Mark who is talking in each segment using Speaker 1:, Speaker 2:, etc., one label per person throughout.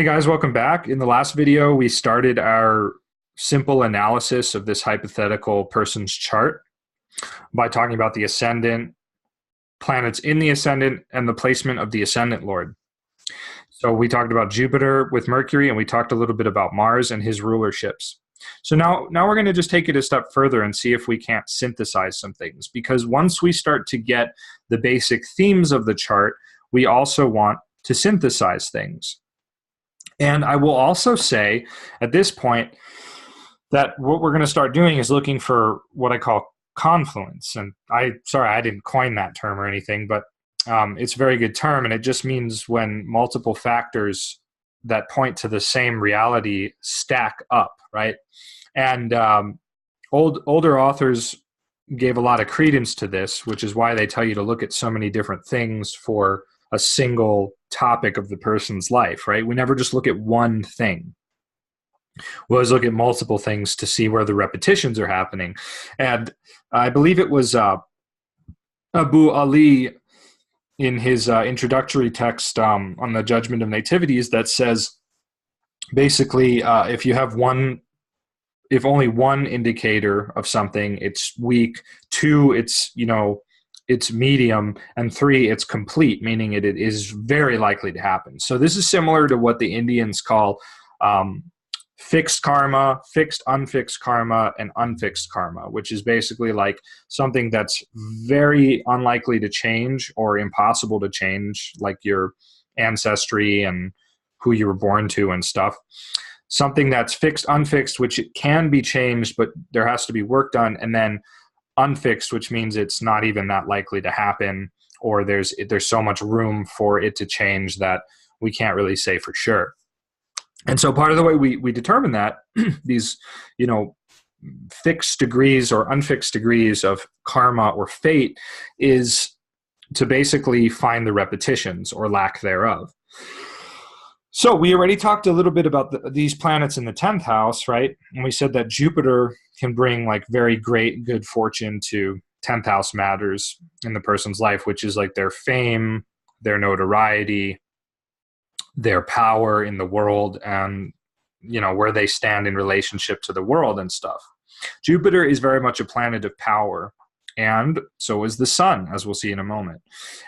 Speaker 1: Hey guys, welcome back. In the last video, we started our simple analysis of this hypothetical person's chart by talking about the ascendant, planets in the ascendant, and the placement of the ascendant lord. So we talked about Jupiter with Mercury, and we talked a little bit about Mars and his rulerships. So now we're going to just take it a step further and see if we can't synthesize some things. Because once we start to get the basic themes of the chart, we also want to synthesize things. And I will also say at this point that what we're going to start doing is looking for what I call confluence. And sorry, I didn't coin that term or anything, but it's a very good term. And it just means when multiple factors that point to the same reality stack up, right? And older authors gave a lot of credence to this, which is why they tell you to look at so many different things for a single topic of the person's life, right? We never just look at one thing. We always look at multiple things to see where the repetitions are happening. And I believe it was Abu Ali in his introductory text on the Judgment of Nativities that says, basically, if only one indicator of something, it's weak. Two, it's medium, and three, it's complete, meaning it is very likely to happen. So this is similar to what the Indians call fixed karma, fixed, unfixed karma, and unfixed karma, which is basically like something that's very unlikely to change or impossible to change, like your ancestry and who you were born to and stuff. Something that's fixed, unfixed, which it can be changed, but there has to be work done, and then unfixed, which means it's not even that likely to happen, or there's so much room for it to change that we can't really say for sure. And so part of the way we determine that, these, fixed degrees or unfixed degrees of karma or fate, is to basically find the repetitions or lack thereof. So we already talked a little bit about these planets in the 10th house, right? And we said that Jupiter can bring like very great good fortune to 10th house matters in the person's life, which is like their fame, their notoriety, their power in the world, and where they stand in relationship to the world and stuff. Jupiter is very much a planet of power, and so is the sun, as we'll see in a moment.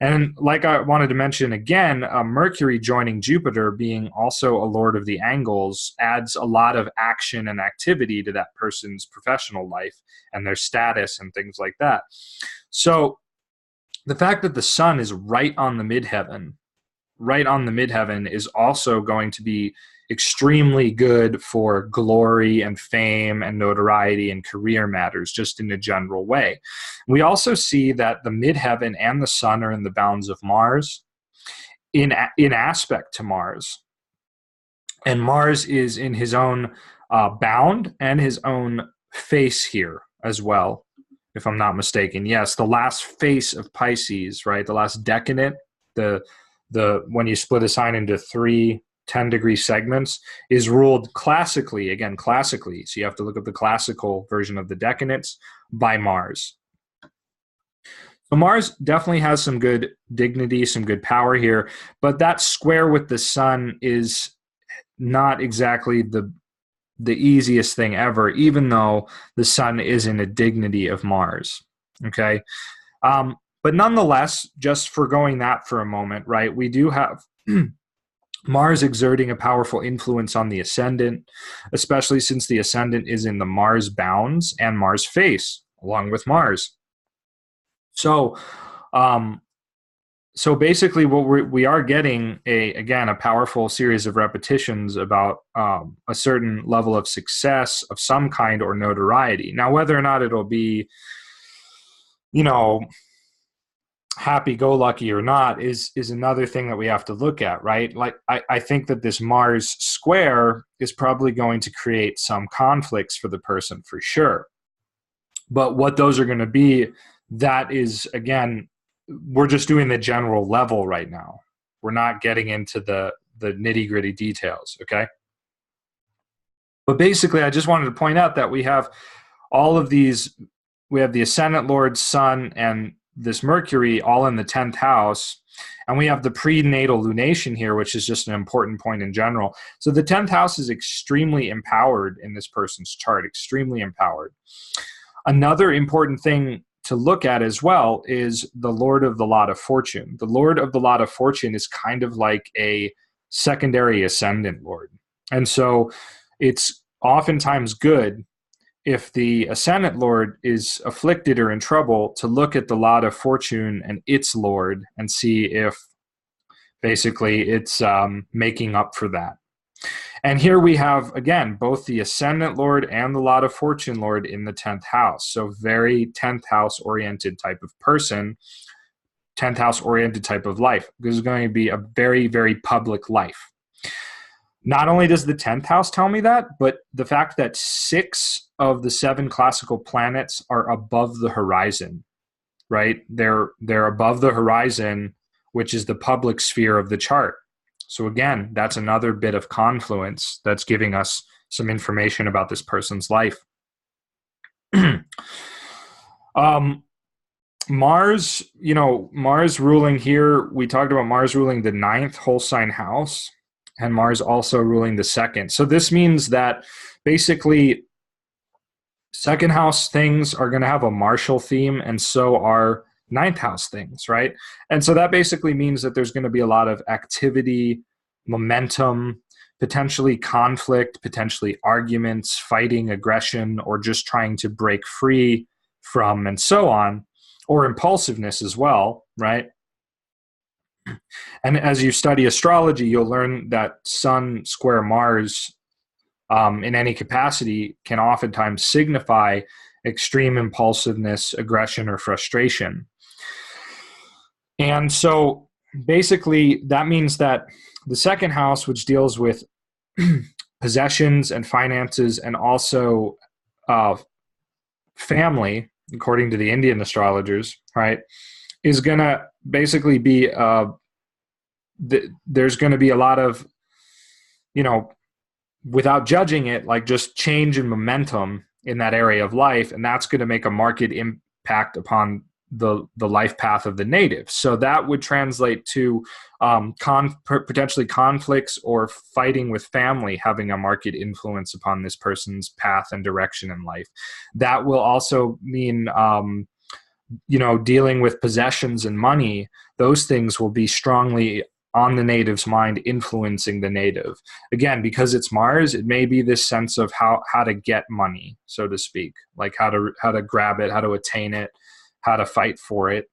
Speaker 1: And like I wanted to mention again, Mercury joining Jupiter, being also a lord of the angles, adds a lot of action and activity to that person's professional life and their status and things like that. So the fact that the sun is right on the midheaven is also going to be extremely good for glory and fame and notoriety and career matters, just in a general way. We also see that the midheaven and the sun are in the bounds of Mars, in aspect to Mars. And Mars is in his own bound and his own face here as well, if I'm not mistaken. Yes, the last face of Pisces, right? The last decadent, the when you split a sign into 3 10-degree segments, is ruled classically, so you have to look at the classical version of the decanates, by Mars. So Mars definitely has some good dignity, some good power here, but that square with the sun is not exactly the easiest thing ever, even though the sun is in a dignity of Mars, okay? But nonetheless, just forgoing that for a moment, right, we do have Mars exerting a powerful influence on the ascendant, especially since the ascendant is in the Mars bounds and Mars face, along with Mars. So basically what we are getting, a powerful series of repetitions about a certain level of success of some kind or notoriety. Now, whether or not it'll be, happy-go-lucky or not is another thing that we have to look at, right? Like, I think that this Mars square is probably going to create some conflicts for the person for sure. But what those are going to be, that is, again, we're just doing the general level right now. We're not getting into the nitty-gritty details, okay? But basically, I just wanted to point out that we have all of these. We have the ascendant lord, sun, and this Mercury all in the 10th house. And we have the prenatal lunation here, which is just an important point in general. So the 10th house is extremely empowered in this person's chart, extremely empowered. Another important thing to look at as well is the Lord of the Lot of Fortune. The Lord of the Lot of Fortune is kind of like a secondary ascendant lord. And so it's oftentimes good if the ascendant lord is afflicted or in trouble to look at the Lot of Fortune and its lord and see if basically it's making up for that. And here we have, again, both the Ascendant Lord and the Lot of Fortune Lord in the 10th house. So very 10th house oriented type of person, 10th house oriented type of life. This is going to be a very, very public life. Not only does the 10th house tell me that, but the fact that 6 of the 7 classical planets are above the horizon, right? They're above the horizon, which is the public sphere of the chart. So again, that's another bit of confluence that's giving us some information about this person's life. Mars, Mars ruling here, we talked about Mars ruling the 9th whole sign house, and Mars also ruling the 2nd. So this means that basically 2nd house things are going to have a martial theme, and so are 9th house things, right? And so that basically means that there's going to be a lot of activity, momentum, potentially conflict, potentially arguments, fighting, aggression, or just trying to break free from, and so on, or impulsiveness as well, right? And as you study astrology, you'll learn that Sun square Mars in any capacity can oftentimes signify extreme impulsiveness, aggression, or frustration. And so basically that means that the 2nd house, which deals with possessions and finances and also family, according to the Indian astrologers, right, is going to basically be, there's going to be a lot of, without judging it, like just change in momentum in that area of life. And that's going to make a marked impact upon the life path of the native. So that would translate to potentially conflicts or fighting with family having a marked influence upon this person's path and direction in life. That will also mean, dealing with possessions and money. Those things will be strongly on the native's mind, influencing the native. Again, because it's Mars, it may be this sense of how to get money, so to speak, like how to grab it, how to attain it, how to fight for it,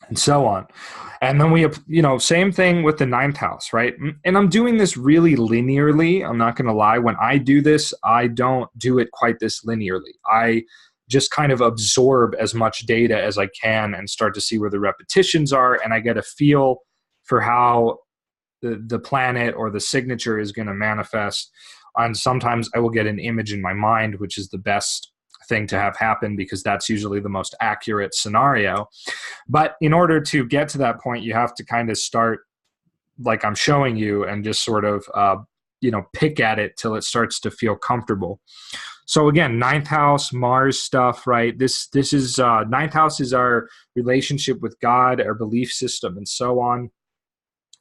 Speaker 1: and so on. And then we have, same thing with the 9th house, right? And I'm doing this really linearly. I'm not going to lie. When I do this, I don't do it quite this linearly. I just kind of absorb as much data as I can and start to see where the repetitions are. And I get a feel for how the planet or the signature is going to manifest. And sometimes I will get an image in my mind, which is the best thing to have happen because that's usually the most accurate scenario. But in order to get to that point, you have to kind of start like I'm showing you and just sort of, pick at it till it starts to feel comfortable. So again, 9th house, Mars stuff, right? This is 9th house is our relationship with God, our belief system, and so on.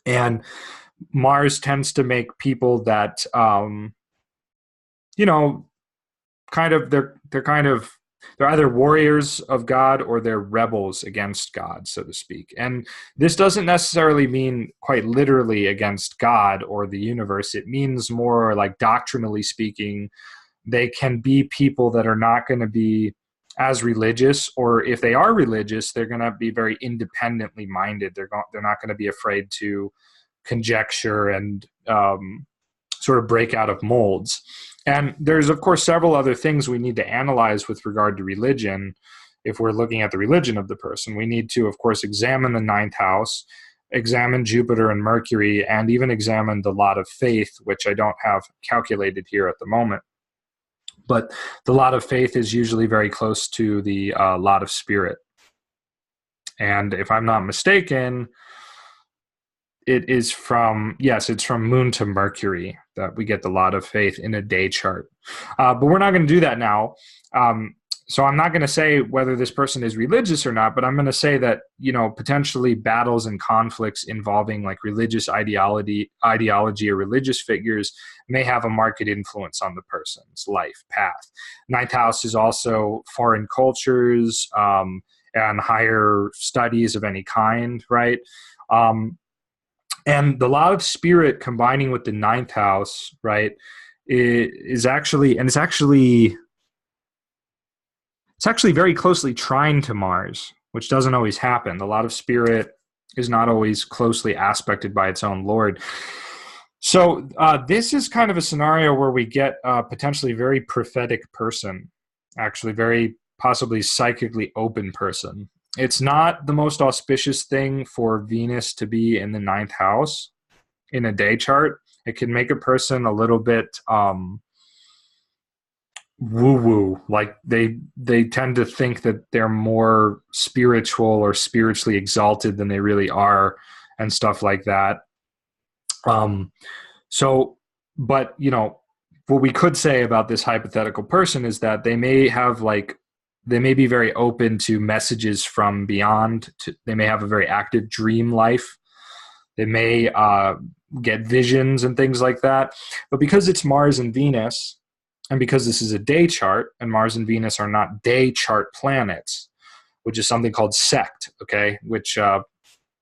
Speaker 1: And Mars tends to make people that, they're either warriors of God or they're rebels against God, so to speak. And this doesn't necessarily mean quite literally against God or the universe. It means more like doctrinally speaking, they can be people that are not going to be as religious, or if they are religious, they're going to be very independently minded. They're not going to be afraid to conjecture and sort of break out of molds. And there's, of course, several other things we need to analyze with regard to religion. If we're looking at the religion of the person, we need to, of course, examine the 9th house, examine Jupiter and Mercury, and even examine the lot of faith, which I don't have calculated here at the moment. But the lot of faith is usually very close to the lot of spirit. And if I'm not mistaken, it's from Moon to Mercury that we get the lot of faith in a day chart. But we're not going to do that now. So I'm not going to say whether this person is religious or not, but I'm going to say that, you know, potentially battles and conflicts involving like religious ideology or religious figures may have a marked influence on the person's life path. Ninth house is also foreign cultures, and higher studies of any kind, right? And the law of spirit combining with the ninth house, right, is actually, and it's actually very closely trine to Mars, which doesn't always happen. The lot of spirit is not always closely aspected by its own lord. So this is kind of a scenario where we get a potentially very prophetic person, actually very possibly psychically open person. It's not the most auspicious thing for Venus to be in the ninth house in a day chart. It can make a person a little bit woo-woo, like they tend to think that they're more spiritual or spiritually exalted than they really are, and stuff like that. So but you know, what we could say about this hypothetical person is that they may have like, they may be very open to messages from beyond, they may have a very active dream life, they may get visions and things like that. But because it's Mars and Venus, and because this is a day chart, and Mars and Venus are not day chart planets, which is something called sect, okay, which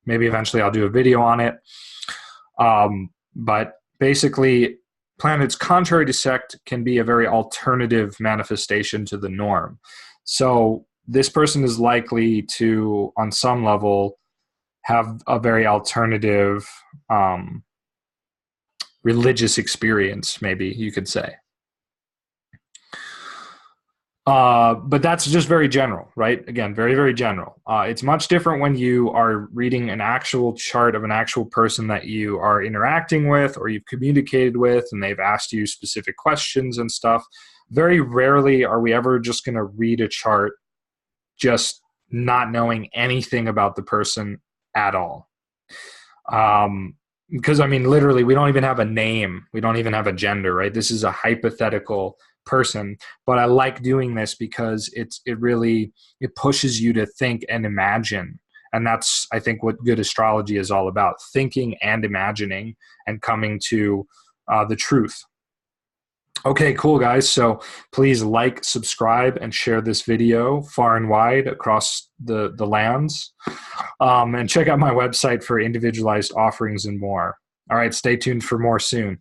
Speaker 1: maybe eventually I'll do a video on it. But basically, planets contrary to sect can be a very alternative manifestation to the norm. So this person is likely to, on some level, have a very alternative religious experience, maybe you could say. But that's just very general, right? Again, very, very general. It's much different when you are reading an actual chart of an actual person that you are interacting with or you've communicated with and they've asked you specific questions and stuff. Very rarely are we ever just going to read a chart just not knowing anything about the person at all. Because, I mean, literally, we don't even have a name. We don't even have a gender, right? This is a hypothetical person, but I like doing this because it pushes you to think and imagine, and that's, I think, what good astrology is all about: thinking and imagining and coming to the truth. Okay, cool, guys. So please like, subscribe, and share this video far and wide across the lands, and check out my website for individualized offerings and more. All right, stay tuned for more soon.